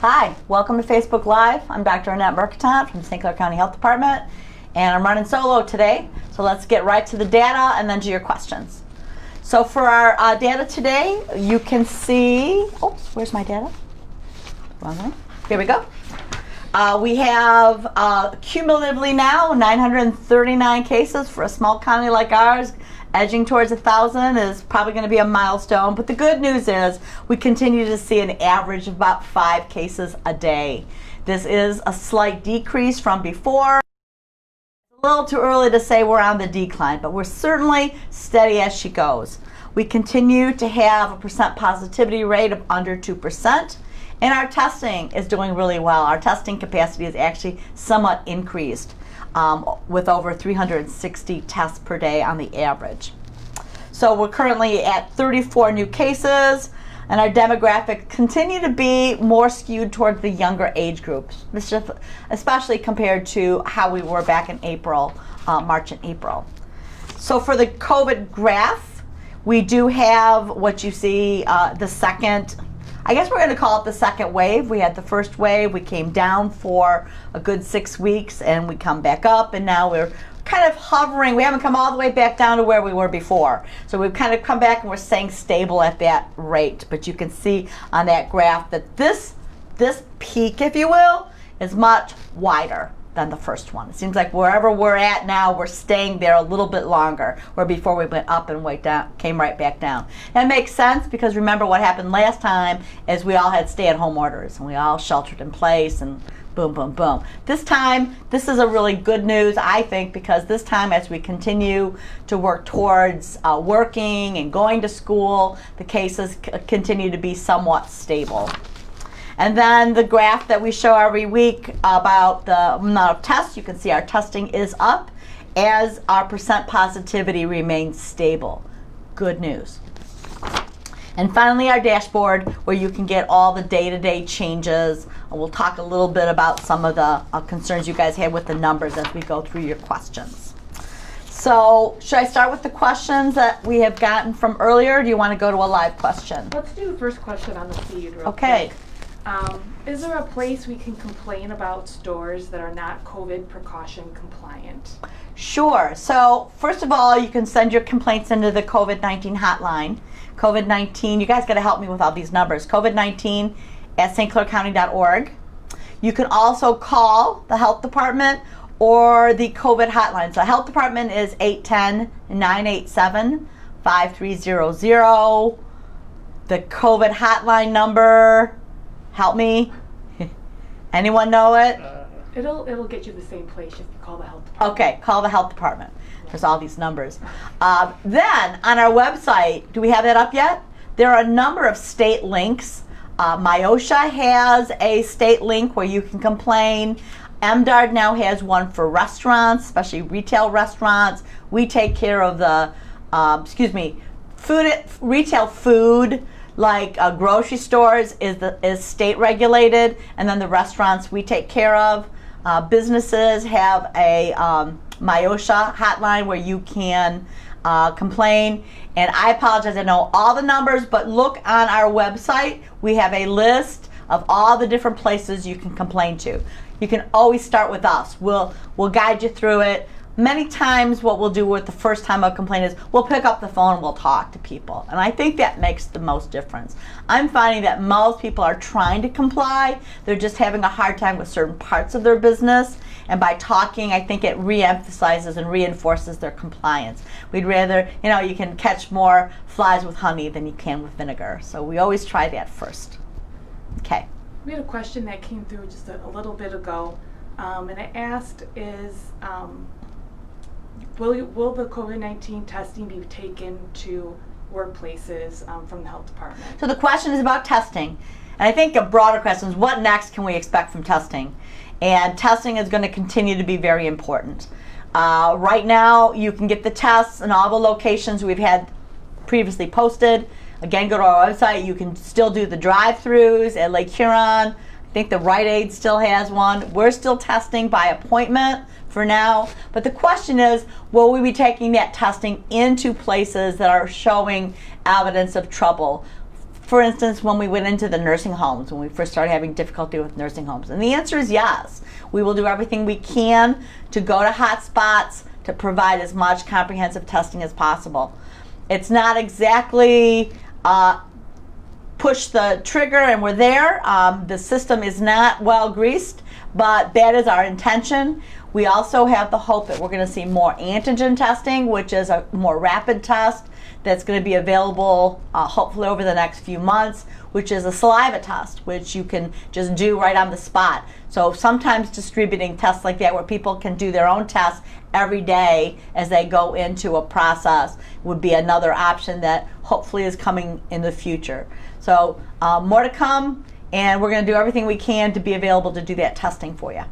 Hi, welcome to Facebook Live. I'm Dr. Annette Mercatante from the Clair County Health Department, and I'm running solo today. So let's get right to the data and then to your questions. So for our data today, you can see, oops, where's my data? Wrong one. Here we go. We have cumulatively now 939 cases for a small county like ours. Edging towards 1,000 is probably going to be a milestone, but the good news is we continue to see an average of about 5 cases a day. This is a slight decrease from before. It's a little too early to say we're on the decline, but we're certainly steady as she goes. We continue to have a percent positivity rate of under 2%, and our testing is doing really well. Our testing capacity is actually somewhat increased, with over 360 tests per day on the average. So we're currently at 34 new cases, and our demographics continue to be more skewed towards the younger age groups, especially compared to how we were back in April, March and April. So for the COVID graph, we do have what you see, the second, I guess we're going to call it the second wave. We had the first wave, we came down for a good 6 weeks, and we come back up, and now we're kind of hovering. We haven't come all the way back down to where we were before. So we've kind of come back and we're staying stable at that rate. But you can see on that graph that this peak, if you will, is much wider than the first one. It seems like wherever we're at now, we're staying there a little bit longer, where before we went up and went down, came right back down. That makes sense because remember what happened last time is we all had stay-at-home orders and we all sheltered in place and boom, boom, boom. This time, this is a really good news, I think, because this time as we continue to work towards working and going to school, the cases continue to be somewhat stable. And then the graph that we show every week about the amount of tests, you can see our testing is up as our percent positivity remains stable. Good news. And finally, our dashboard where you can get all the day-to-day changes. We'll talk a little bit about some of the concerns you guys had with the numbers as we go through your questions. So should I start with the questions that we have gotten from earlier, or do you want to go to a live question? Let's do the first question on the feed real Okay. quick. Is there a place we can complain about stores that are not COVID precaution compliant? Sure. So first of all, you can send your complaints into the COVID-19 hotline. COVID-19, you guys got to help me with all these numbers. COVID-19 at stclaircounty.org. You can also call the health department or the COVID hotline. So health department is 810-987-5300. The COVID hotline number, help me. Anyone know it? It'll get you the same place if you call the health department. Okay, call the health department. There's all these numbers. Then on our website, do we have that up yet? There are a number of state links. Myosha has a state link where you can complain. MDARD now has one for restaurants, especially retail restaurants. We take care of the, retail food, like grocery stores is state regulated, and then the restaurants we take care of. Businesses have a Myosha hotline where you can complain. And I apologize, I know all the numbers, but look on our website. We have a list of all the different places you can complain to. You can always start with us. We'll guide you through it. Many times what we'll do with the first time a complaint is we'll pick up the phone and we'll talk to people. And I think that makes the most difference. I'm finding that most people are trying to comply. They're just having a hard time with certain parts of their business. And by talking, I think it re-emphasizes and reinforces their compliance. We'd rather, you can catch more flies with honey than you can with vinegar. So we always try that first. Okay. We had a question that came through just a little bit ago, and it asked will the COVID-19 testing be taken to workplaces from the health department? So the question is about testing. And I think a broader question is what next can we expect from testing? And testing is going to continue to be very important. Right now, you can get the tests in all the locations we've had previously posted. Again, go to our website. You can still do the drive-thrus at Lake Huron. I think the Rite Aid still has one. We're still testing by appointment for now. But the question is, will we be taking that testing into places that are showing evidence of trouble? for instance, when we went into the nursing homes, when we first started having difficulty with nursing homes? And the answer is yes. We will do everything we can to go to hot spots to provide as much comprehensive testing as possible. It's not exactly push the trigger and we're there. The system is not well greased, but that is our intention. We also have the hope that we're going to see more antigen testing, which is a more rapid test that's going to be available hopefully over the next few months, which is a saliva test, which you can just do right on the spot. So sometimes distributing tests like that where people can do their own tests every day as they go into a process would be another option that hopefully is coming in the future. So more to come, and we're going to do everything we can to be available to do that testing for you.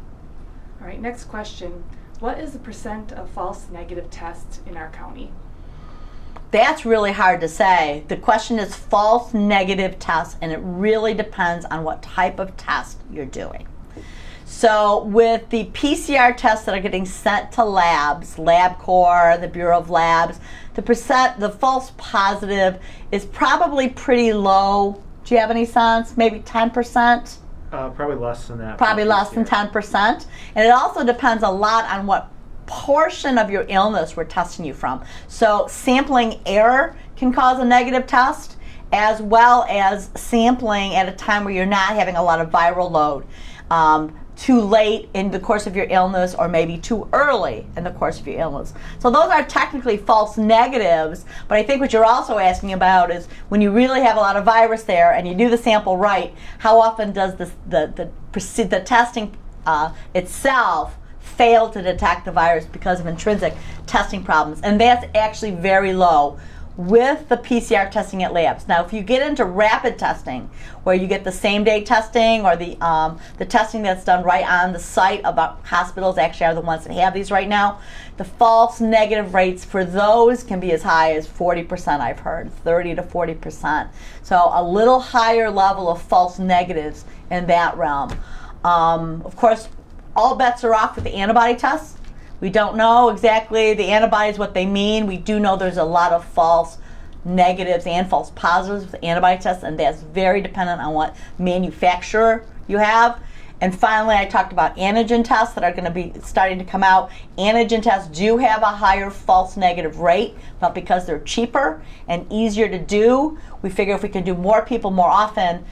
All right, next question. What is the % of false negative tests in our county? That's really hard to say. The question is false negative tests, and it really depends on what type of test you're doing. So with the PCR tests that are getting sent to labs, LabCorp, the Bureau of Labs, the false positive is probably pretty low. Do you have any sense? Maybe 10%? Probably less than that. Probably less than 10%. And it also depends a lot on what portion of your illness we're testing you from. So sampling error can cause a negative test, as well as sampling at a time where you're not having a lot of viral load. Too late in the course of your illness, or maybe too early in the course of your illness. So those are technically false negatives, but I think what you're also asking about is when you really have a lot of virus there and you do the sample right, how often does the testing itself fail to detect the virus because of intrinsic testing problems? And that's actually very low with the PCR testing at labs. Now, if you get into rapid testing, where you get the same day testing or the testing that's done right on the site, about hospitals actually are the ones that have these right now, the false negative rates for those can be as high as 40%, I've heard, 30 to 40%. So a little higher level of false negatives in that realm. Of course, all bets are off with the antibody tests. We don't know exactly the antibodies, what they mean. We do know there's a lot of false negatives and false positives with antibody tests, and that's very dependent on what manufacturer you have. And finally, I talked about antigen tests that are going to be starting to come out. Antigen tests do have a higher false negative rate, but because they're cheaper and easier to do, we figure if we can do more people more often,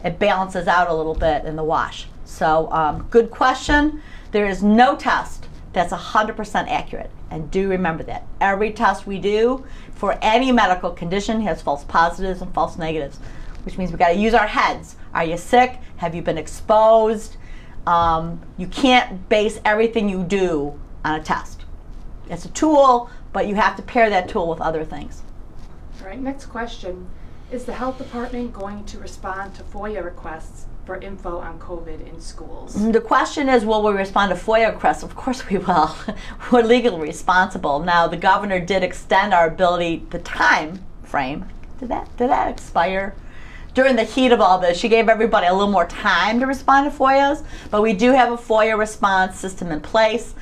it balances out a little bit in the wash. So good question. There is no test that's 100% accurate. And do remember that. Every test we do for any medical condition has false positives and false negatives, which means we got to use our heads. Are you sick? Have you been exposed? You can't base everything you do on a test. It's a tool, but you have to pair that tool with other things. All right, next question. Is the health department going to respond to FOIA requests for info on COVID in schools? The question is, will we respond to FOIA requests? Of course we will. We're legally responsible. Now, the governor did extend our ability, the time frame. Did that expire? During the heat of all this, she gave everybody a little more time to respond to FOIAs, but we do have a FOIA response system in place.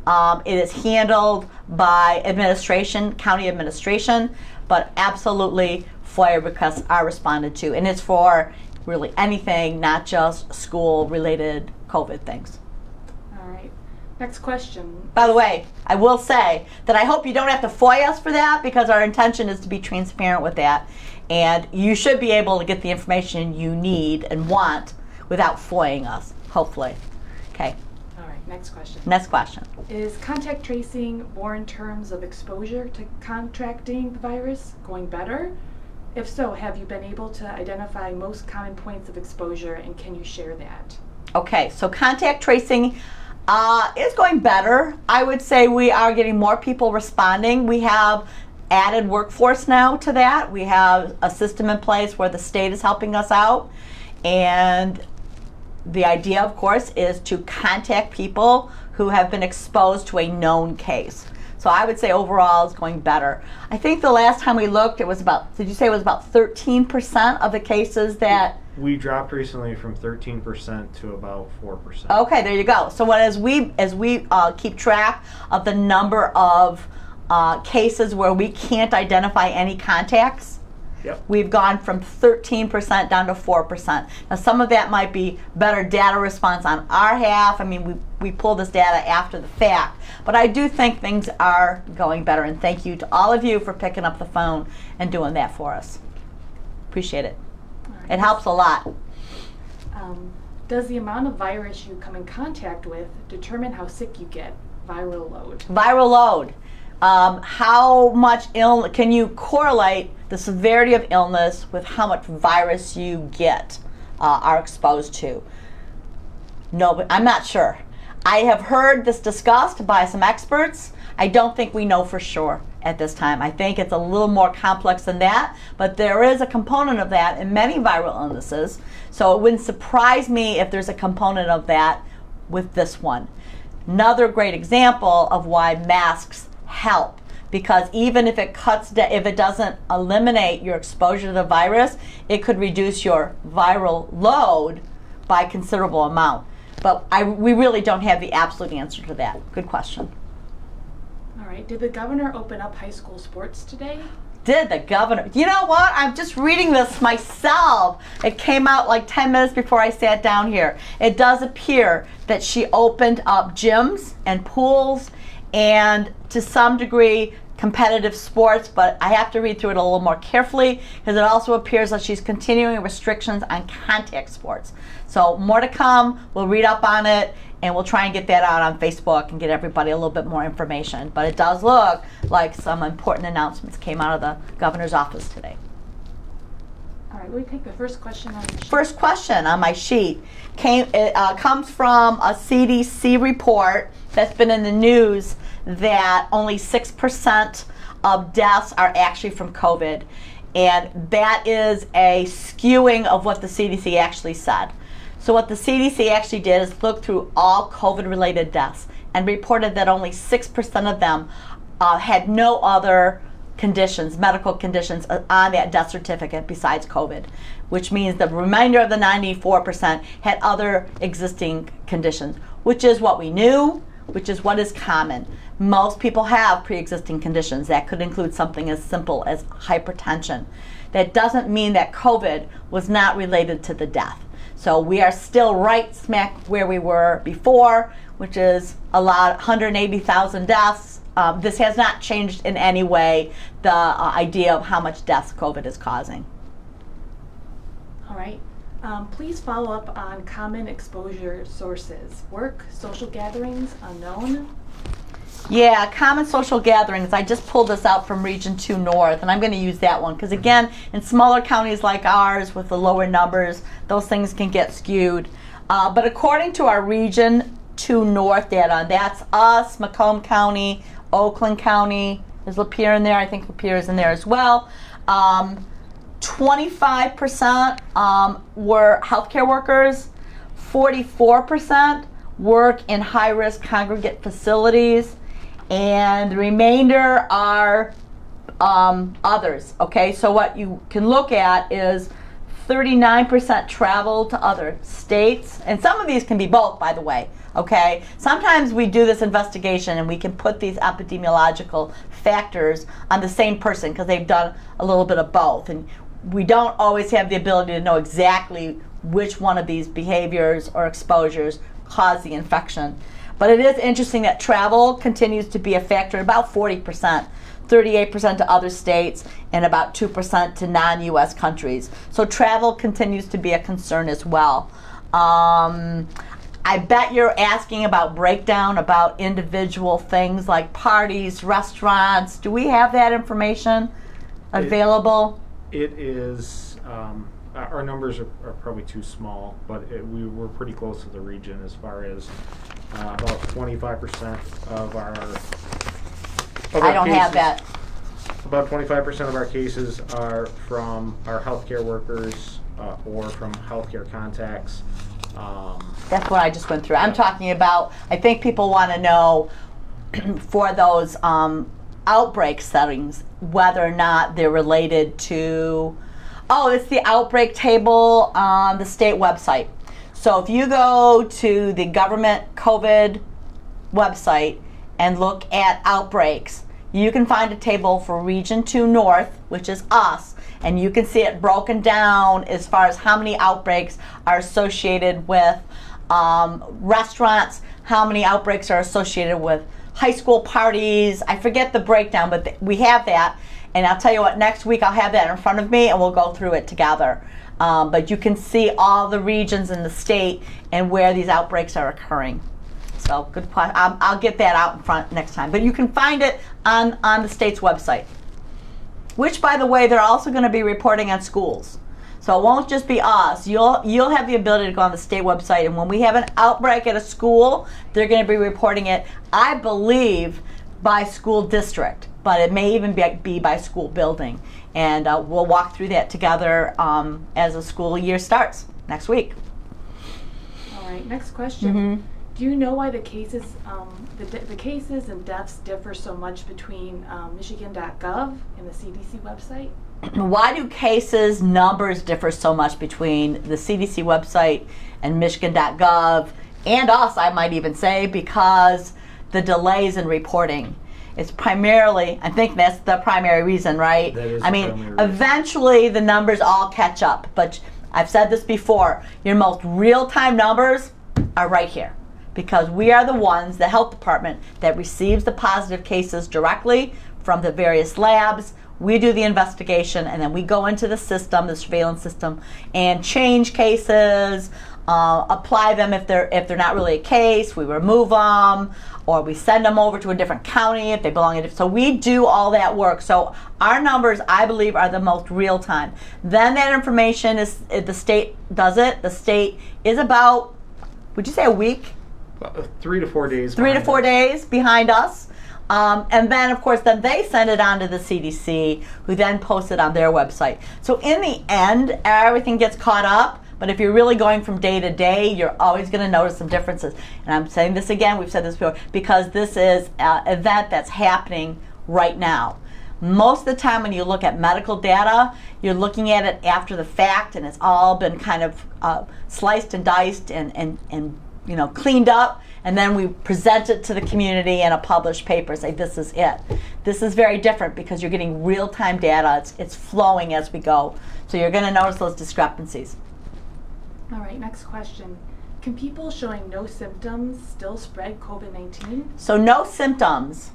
It is handled by administration, county administration, but absolutely FOIA requests are responded to, and it's for really anything, not just school-related COVID things. All right. Next question. By the way, I will say that I hope you don't have to FOIA us for that, because our intention is to be transparent with that, and you should be able to get the information you need and want without FOIAing us, hopefully. Okay. All right. Next question. Next question. Is contact tracing more in terms of exposure to contracting the virus going better? If so, have you been able to identify most common points of exposure, and can you share that? Okay, so contact tracing is going better. I would say we are getting more people responding. We have added workforce now to that. We have a system in place where the state is helping us out. And the idea, of course, is to contact people who have been exposed to a known case. So I would say overall it's going better. I think the last time we looked, it was about, did you say it was about 13% of the cases that? We dropped recently from 13% to about 4%. Okay, there you go. So as we keep track of the number of cases where we can't identify any contacts, Yep. We've gone from 13% down to 4%. Now, some of that might be better data response on our half. I mean, we pull this data after the fact. But I do think things are going better. And thank you to all of you for picking up the phone and doing that for us. Appreciate it. All right. It helps a lot. Does the amount of virus you come in contact with determine how sick you get? Viral load. Viral load. How much can you correlate the severity of illness with how much virus you are exposed to? No, but I'm not sure. I have heard this discussed by some experts. I don't think we know for sure at this time. I think it's a little more complex than that, but there is a component of that in many viral illnesses. So it wouldn't surprise me if there's a component of that with this one. Another great example of why masks help, because even if it if it doesn't eliminate your exposure to the virus, it could reduce your viral load by a considerable amount. But we really don't have the absolute answer to that. Good question. All right. Did the governor open up high school sports today? Did the governor? You know what? I'm just reading this myself. It came out like 10 minutes before I sat down here. It does appear that she opened up gyms and pools and to some degree competitive sports, but I have to read through it a little more carefully because it also appears that she's continuing restrictions on contact sports. So more to come. We'll read up on it and we'll try and get that out on Facebook and get everybody a little bit more information. But it does look like some important announcements came out of the governor's office today. All right, we take the first question on the sheet. First question on my sheet comes from a CDC report that's been in the news that only 6% of deaths are actually from COVID. And that is a skewing of what the CDC actually said. So what the CDC actually did is look through all COVID-related deaths and reported that only 6% of them had no other conditions, medical conditions on that death certificate besides COVID, which means the remainder of the 94% had other existing conditions, which is what we knew, which is what is common. Most people have pre-existing conditions. That could include something as simple as hypertension. That doesn't mean that COVID was not related to the death. So we are still right smack where we were before, which is 180,000 deaths. This has not changed in any way the idea of how much deaths COVID is causing. All right. Please follow up on common exposure sources. Work, social gatherings, unknown. Yeah, common social gatherings. I just pulled this out from Region 2 North, and I'm going to use that one because, again, in smaller counties like ours with the lower numbers, those things can get skewed. But according to our Region 2 North data, and that's us, Macomb County, Oakland County, is Lapeer in there? I think Lapeer is in there as well. 25% were healthcare workers, 44% work in high-risk congregate facilities, and the remainder are others. Okay, so what you can look at is 39% travel to other states, and some of these can be both, by the way. Okay, sometimes we do this investigation and we can put these epidemiological factors on the same person because they've done a little bit of both, and we don't always have the ability to know exactly which one of these behaviors or exposures caused the infection. But it is interesting that travel continues to be a factor, about 40%, 38% to other states, and about 2% to non-US countries. So travel continues to be a concern as well. I bet you're asking about breakdown about individual things like parties, restaurants. Do we have that information available? It is, our numbers are probably too small, but we were pretty close to the region as far as about 25% of our I don't cases, have that. About 25% of our cases are from our healthcare workers or from healthcare contacts. That's what I just went through. I'm talking about, I think people want to know for those outbreak settings, whether or not they're related to, it's the outbreak table on the state website. So if you go to the government COVID website and look at outbreaks, you can find a table for Region 2 North, which is us, and you can see it broken down as far as how many outbreaks are associated with restaurants, how many outbreaks are associated with high school parties. I forget the breakdown, but we have that. And I'll tell you what, next week I'll have that in front of me and we'll go through it together. But you can see all the regions in the state and where these outbreaks are occurring. So good question. I'll get that out in front next time. But you can find it on the state's website, which, by the way, they're also going to be reporting on schools. So it won't just be us. You'll have the ability to go on the state website, and when we have an outbreak at a school, they're going to be reporting it, I believe, by school district, but it may even be by school building. And we'll walk through that together as the school year starts next week. All right, next question. Mm-hmm. Do you know why the cases, the cases and deaths differ so much between Mighican.gov and the CDC website? Why do cases numbers differ so much between the CDC website and Mighican.gov and us, I might even say, because the delays in reporting. It's primarily, I think that's the primary reason, right? That is I the mean, primary reason. eventually the numbers all catch up, but I've said this before, your most real-time numbers are right here, because we are the ones, the health department, that receives the positive cases directly from the various labs. We do the investigation, and then we go into the system, the surveillance system, and change cases, apply them if they're not really a case. We remove them, or we send them over to a different county if they belong in. So we do all that work. So our numbers, I believe, are the most real time. Then that information is, the state does it. The state is about, would you say a week? 3 to 4 days. 3 to 4 days behind us. And then, of course, then they send it on to the CDC, who then posts it on their website. So in the end, everything gets caught up. But if you're really going from day to day, you're always going to notice some differences. And I'm saying this again, we've said this before, because this is an event that's happening right now. Most of the time when you look at medical data, you're looking at it after the fact, and it's all been kind of sliced and diced and cleaned up, and then we present it to the community in a published paper, say this is it. This is very different because you're getting real-time data. It's flowing as we go. So you're going to notice those discrepancies. All right, next question. Can people showing no symptoms still spread COVID-19? So no symptoms,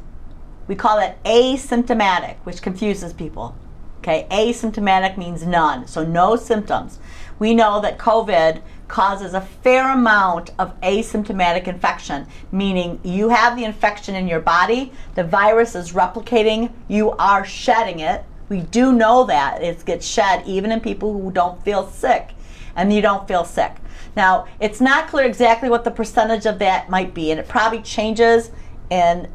we call it asymptomatic, which confuses people. Okay, asymptomatic means none, so no symptoms. We know that COVID causes a fair amount of asymptomatic infection, meaning you have the infection in your body, the virus is replicating, you are shedding it. We do know that it gets shed even in people who don't feel sick, and you don't feel sick. Now, it's not clear exactly what the percentage of that might be, and it probably changes in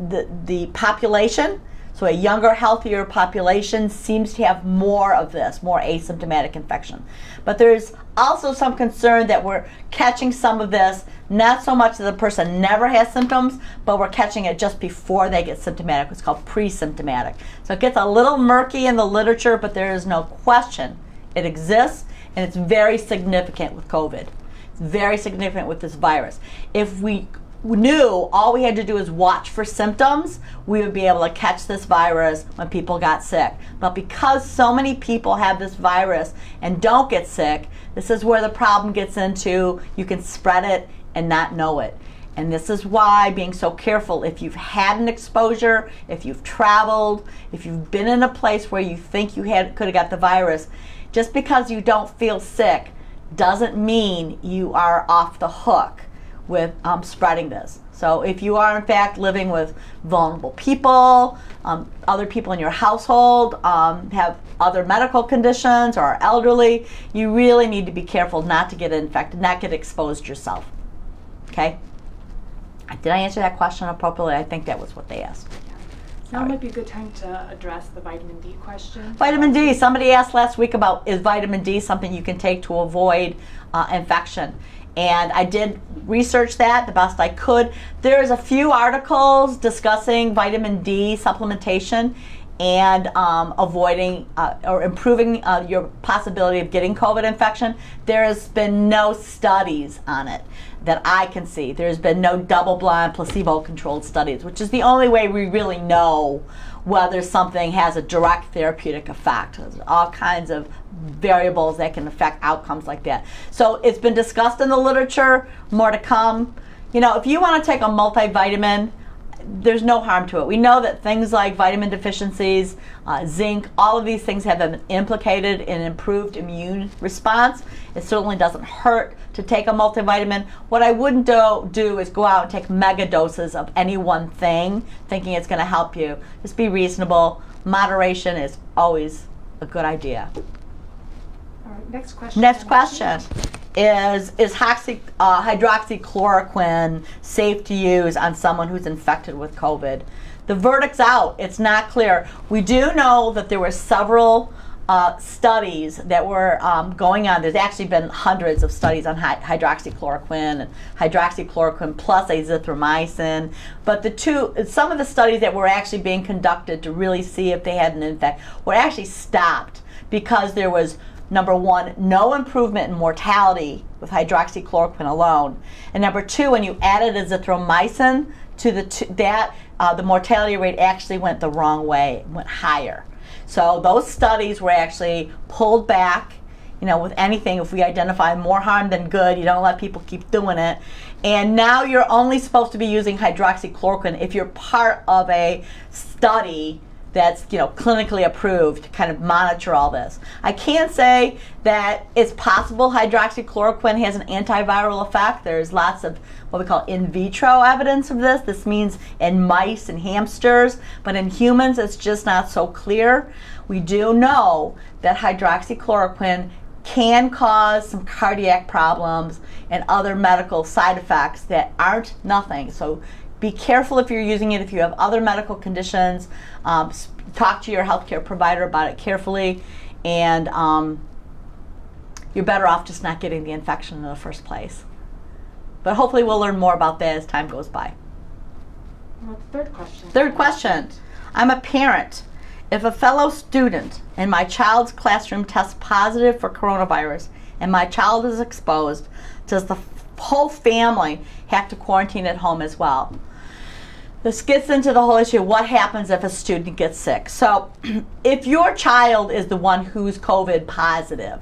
the population. So a younger, healthier population seems to have more of this, more asymptomatic infection. But there's also some concern that we're catching some of this, not so much that the person never has symptoms, but we're catching it just before they get symptomatic. It's called pre-symptomatic. So it gets a little murky in the literature, but there is no question it exists, and it's very significant with COVID. It's very significant with this virus. If we knew all we had to do is watch for symptoms, we would be able to catch this virus when people got sick. But because so many people have this virus and don't get sick, this is where the problem gets into. You can spread it and not know it. And this is why being so careful, if you've had an exposure, if you've traveled, if you've been in a place where you think you could have got the virus, just because you don't feel sick doesn't mean you are off the hook with spreading this. So if you are in fact living with vulnerable people, other people in your household have other medical conditions or are elderly, you really need to be careful not to get infected, not get exposed yourself. Okay? Did I answer that question appropriately? I think that was what they asked. Now might be a good time to address the vitamin D question. Vitamin D. Somebody asked last week about, is vitamin D something you can take to avoid infection? And I did research that the best I could. There's a few articles discussing vitamin D supplementation, and avoiding or improving your possibility of getting COVID infection. There has been no studies on it that I can see. There's been no double-blind, placebo-controlled studies, which is the only way we really know whether something has a direct therapeutic effect. There's all kinds of variables that can affect outcomes like that. So it's been discussed in the literature, more to come. You know, if you want to take a multivitamin, there's no harm to it. We know that things like vitamin deficiencies, zinc, all of these things have been implicated in improved immune response. It certainly doesn't hurt to take a multivitamin. What I wouldn't do is go out and take mega doses of any one thing thinking it's going to help you. Just be reasonable. Moderation is always a good idea. All right, next question. Next question. Is hydroxychloroquine safe to use on someone who's infected with COVID? The verdict's out. It's not clear. We do know that there were several studies that were going on. There's actually been hundreds of studies on hydroxychloroquine and hydroxychloroquine plus azithromycin. But some of the studies that were actually being conducted to really see if they had an infection were actually stopped because there was, number one, no improvement in mortality with hydroxychloroquine alone. And number two, when you added azithromycin to the mortality rate actually went the wrong way, went higher. So those studies were actually pulled back. You know, with anything, if we identify more harm than good, you don't let people keep doing it. And now you're only supposed to be using hydroxychloroquine if you're part of a study that's, you know, clinically approved to kind of monitor all this. I can say that it's possible hydroxychloroquine has an antiviral effect. There's lots of what we call in vitro evidence of this. This means in mice and hamsters, but in humans it's just not so clear. We do know that hydroxychloroquine can cause some cardiac problems and other medical side effects that aren't nothing. So be careful if you're using it. If you have other medical conditions, talk to your healthcare provider about it carefully, and you're better off just not getting the infection in the first place. But hopefully we'll learn more about that as time goes by. Well, third question. Third question. I'm a parent. If a fellow student in my child's classroom tests positive for coronavirus and my child is exposed, does the whole family have to quarantine at home as well? This gets into the whole issue of what happens if a student gets sick. So if your child is the one who's COVID positive,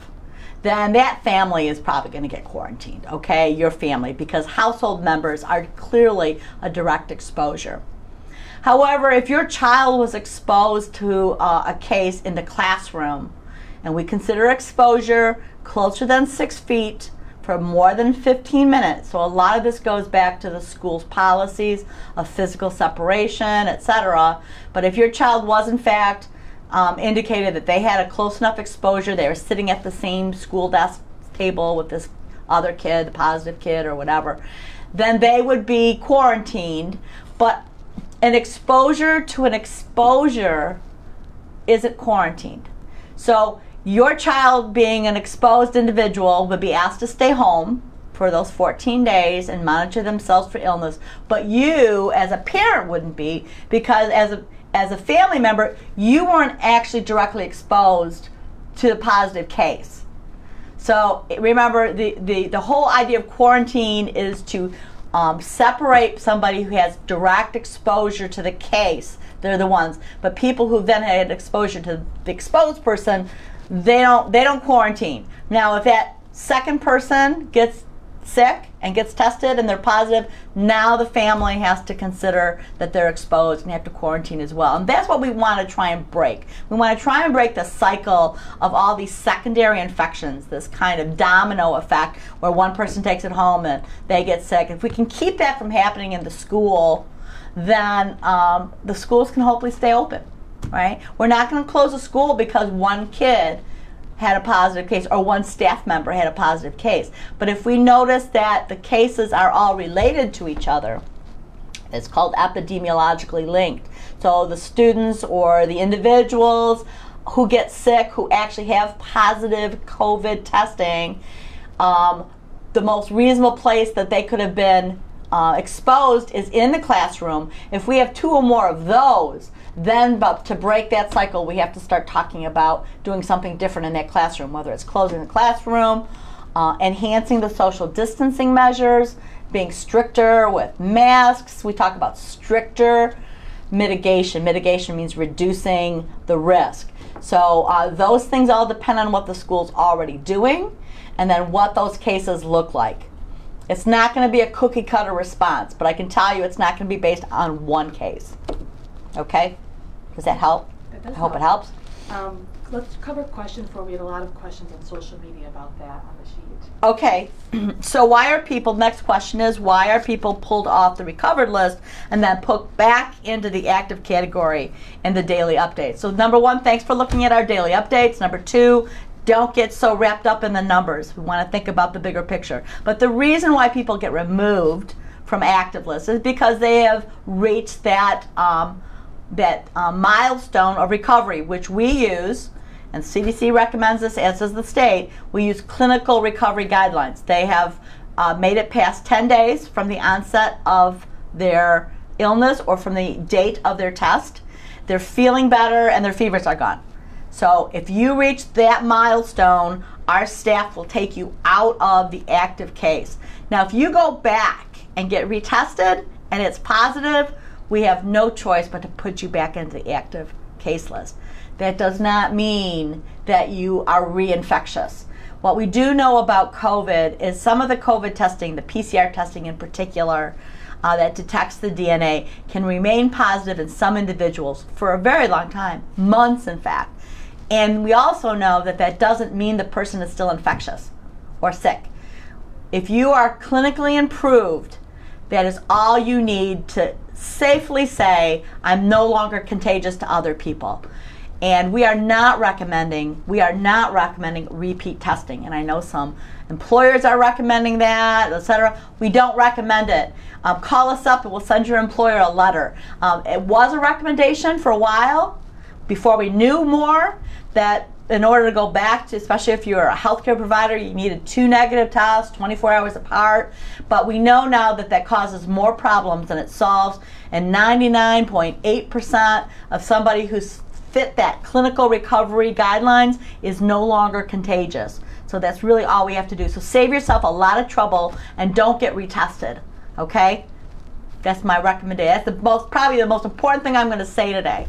then that family is probably going to get quarantined, okay? Your family, because household members are clearly a direct exposure. However, if your child was exposed to a case in the classroom, and we consider exposure closer than 6 feet, for more than 15 minutes. So a lot of this goes back to the school's policies of physical separation, etc. But if your child was in fact indicated that they had a close enough exposure, they were sitting at the same school desk table with this other kid, the positive kid or whatever, then they would be quarantined. But an exposure to an exposure isn't quarantined. So your child, being an exposed individual, would be asked to stay home for those 14 days and monitor themselves for illness. But you, as a parent, wouldn't be, because as a family member, you weren't actually directly exposed to the positive case. So remember, the whole idea of quarantine is to separate somebody who has direct exposure to the case. They're the ones. But people who then had exposure to the exposed person, they don't quarantine. Now, if that second person gets sick and gets tested and they're positive, now the family has to consider that they're exposed and have to quarantine as well. And that's what we want to try and break. We want to try and break the cycle of all these secondary infections, this kind of domino effect where one person takes it home and they get sick. If we can keep that from happening in the school, then the schools can hopefully stay open. Right? We're not going to close a school because one kid had a positive case or one staff member had a positive case. But if we notice that the cases are all related to each other, it's called epidemiologically linked. So the students or the individuals who get sick, who actually have positive COVID testing, the most reasonable place that they could have been exposed is in the classroom, if we have 2 or more of those, then but to break that cycle, we have to start talking about doing something different in that classroom, whether it's closing the classroom, enhancing the social distancing measures, being stricter with masks. We talk about stricter mitigation. Mitigation means reducing the risk. So those things all depend on what the school's already doing and then what those cases look like. It's not going to be a cookie cutter response, but I can tell you it's not going to be based on one case. Okay? Does that help? That does I hope it help. helps. Let's cover questions for, we had a lot of questions on social media about that on the sheet. Okay, so why are people, next question is, why are people pulled off the recovered list and then put back into the active category in the daily updates? So number 1, thanks for looking at our daily updates. Number 2, don't get so wrapped up in the numbers. We want to think about the bigger picture. But the reason why people get removed from active lists is because they have reached that milestone of recovery, which we use, and CDC recommends this, as does the state. We use clinical recovery guidelines. They have made it past 10 days from the onset of their illness or from the date of their test. They're feeling better and their fevers are gone. So if you reach that milestone, our staff will take you out of the active case. Now, if you go back and get retested and it's positive, we have no choice but to put you back into the active case list. That does not mean that you are reinfectious. What we do know about COVID is some of the COVID testing, the PCR testing in particular, that detects the DNA, can remain positive in some individuals for a very long time, months in fact. And we also know that that doesn't mean the person is still infectious or sick. If you are clinically improved, that is all you need to safely say, I'm no longer contagious to other people. And we are not recommending repeat testing. And I know some employers are recommending that, etc. We don't recommend it. Call us up and we'll send your employer a letter. It was a recommendation for a while, before we knew more, that in order to go back to, especially if you're a healthcare provider, you needed 2 negative tests, 24 hours apart. But we know now that that causes more problems than it solves. And 99.8% of somebody who's fit that clinical recovery guidelines is no longer contagious. So that's really all we have to do. So save yourself a lot of trouble and don't get retested, okay? That's my recommendation. That's probably the most important thing I'm going to say today.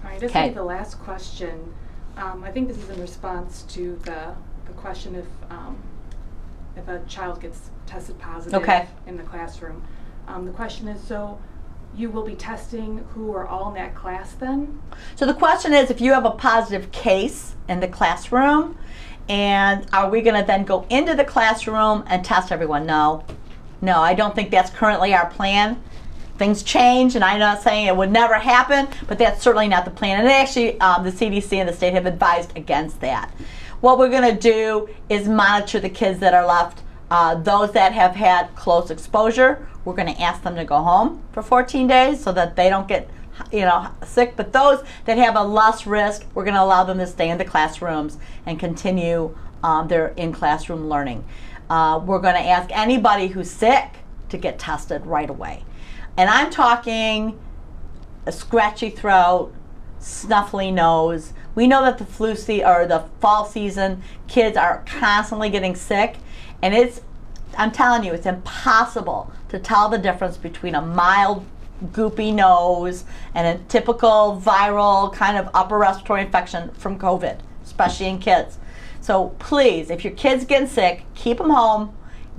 All right, this will be the last question. I think this is in response to the question if a child gets tested positive in the classroom. The question is, so you will be testing who are all in that class then? So the question is, if you have a positive case in the classroom, and are we going to then go into the classroom and test everyone? No, I don't think that's currently our plan. Things change, and I'm not saying it would never happen, but that's certainly not the plan. And actually, the CDC and the state have advised against that. What we're going to do is monitor the kids that are left. Those that have had close exposure, we're going to ask them to go home for 14 days so that they don't get sick. But those that have a less risk, we're going to allow them to stay in the classrooms and continue their in-classroom learning. We're going to ask anybody who's sick to get tested right away. And I'm talking a scratchy throat, snuffly nose. We know that the the fall season, kids are constantly getting sick, and I'm telling you, it's impossible to tell the difference between a mild goopy nose and a typical viral kind of upper respiratory infection from COVID, especially in kids. So please, if your kid's getting sick, keep them home,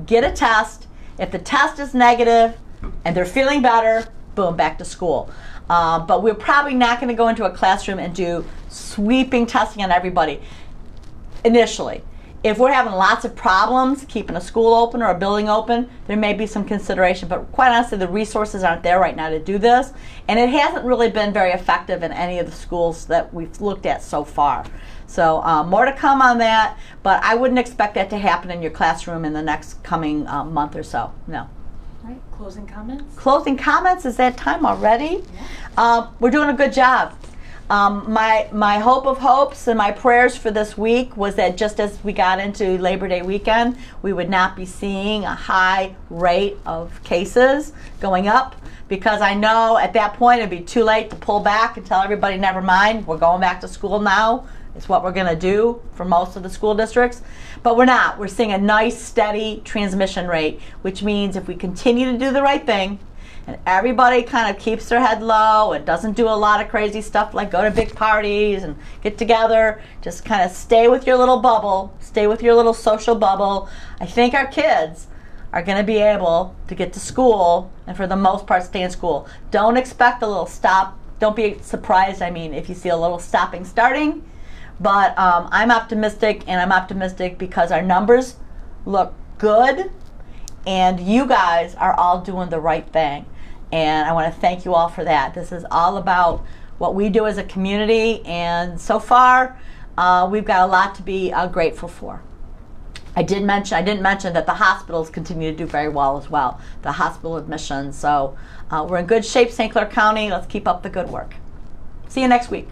get a test. If the test is negative and they're feeling better, boom, back to school. But we're probably not going to go into a classroom and do sweeping testing on everybody initially. If we're having lots of problems keeping a school open or a building open, there may be some consideration, but quite honestly, the resources aren't there right now to do this, and it hasn't really been very effective in any of the schools that we've looked at so far. So more to come on that, but I wouldn't expect that to happen in your classroom in the next coming month or so, no. All right, closing comments? Closing comments, is that time already? Yeah. We're doing a good job. My hope of hopes and my prayers for this week was that just as we got into Labor Day weekend, we would not be seeing a high rate of cases going up, because I know at that point it'd be too late to pull back and tell everybody, never mind, we're going back to school now. It's what we're going to do for most of the school districts. But we're not. We're seeing a nice, steady transmission rate, which means if we continue to do the right thing, and everybody kind of keeps their head low and doesn't do a lot of crazy stuff like go to big parties and get together, just kind of stay with your little bubble, stay with your little social bubble, I think our kids are going to be able to get to school and for the most part stay in school. Don't expect a little stop. Don't be surprised, if you see a little stopping starting. But I'm optimistic, and I'm optimistic because our numbers look good and you guys are all doing the right thing. And I want to thank you all for that. This is all about what we do as a community, and so far we've got a lot to be grateful for. I didn't mention that the hospitals continue to do very well as well, the hospital admissions. So we're in good shape, St. Clair County. Let's keep up the good work. See you next week.